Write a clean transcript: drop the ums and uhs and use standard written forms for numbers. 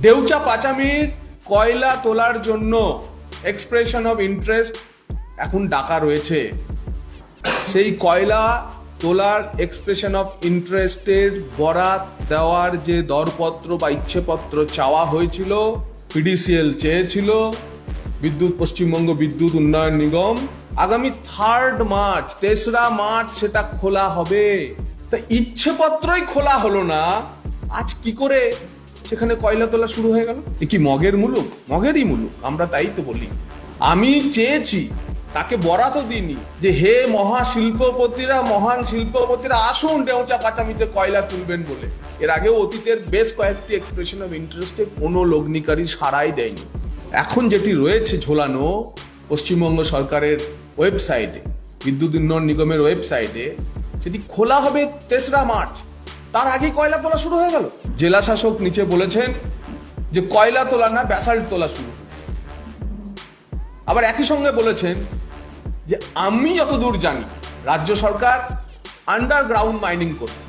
ডেউচা পাচামির কয়লা তোলার জন্য এক্সপ্রেশন অফ ইন্টারেস্ট এখন ডাকা রয়েছে। সেই কয়লা তোলার এক্সপ্রেশন অফ ইন্টারেস্টের বরাত দেওয়ার যে দরপত্র বা ইচ্ছেপত্র চাওয়া হয়েছিল, পিডিসিএল চেয়েছিল, পশ্চিমবঙ্গ বিদ্যুৎ উন্নয়ন নিগম, আগামী 3 মার্চ 3রা মার্চ সেটা খোলা হবে। তা ইচ্ছেপত্রই খোলা হলো না, আজ কি করে সেখানে কয়লা তোলা শুরু হয়ে গেল? এ কি মগের মুলুক? মগেরই মুলুক, আমরা তাই তো বলি। আমি চেয়েছি, তাকে বরাতও দিইনি, যে হে মহাশিল্পপতিরা, মহান শিল্পপতিরা আসুন ডেউচা পাচামিতে কয়লা তুলবেন বলে। এর আগেও অতীতের বেশ কয়েকটি এক্সপ্রেশন অফ ইন্টারেস্টে কোনো লগ্নিকারী সাড়াই দেয়নি। এখন যেটি রয়েছে ঝোলানো পশ্চিমবঙ্গ সরকারের ওয়েবসাইটে, বিদ্যুৎ উন্নয়ন নিগমের ওয়েবসাইটে, সেটি খোলা হবে 3রা মার্চ। তার আগেই কয়লা তোলা শুরু হয়ে গেল। জেলা শাসক নিচে বলেছেন যে কয়লা তোলা না, ব্যাসাল্ট তোলা শুরু। আবার একই সঙ্গে বলেছেন যে আমি যতদূর জানি রাজ্য সরকার আন্ডারগ্রাউন্ড মাইনিং করবে।